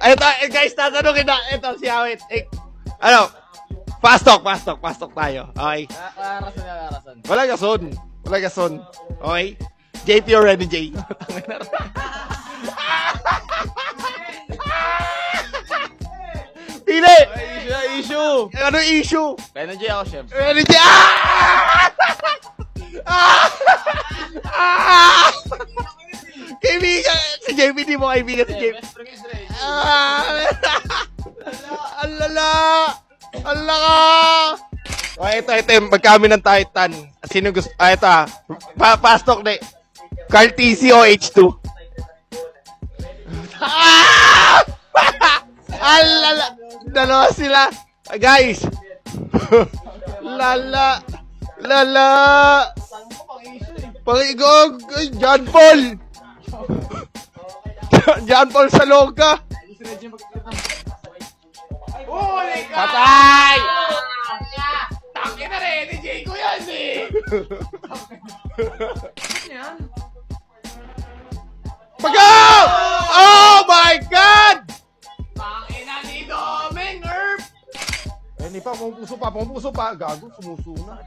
Ito, guys, tatanungin na. Ito, si Awit. Ano? Fast talk tayo. Okay? Rason. Wala gason. Okay? JP or Renny J? Pili! Issue! Ano issue? Renny J ako, chef. Renny J! Kaibigan! Si JP, di mo kaibigan si JP. Alala! Ala ka! O, ito, magkami ng Titan. Sino gusto? Ito pastok na. Carl TC o H2? Alala! Dalawa sila. Guys! Lala! Pangigog! John Paul! John Paul sa Loga! Patay! Tangin na rin! DJ ko yan eh! Pagaw! Oh my God! Tangina ni Doming Herb! Eh, hindi pa, pumupuso pa. Gago, sumusuna.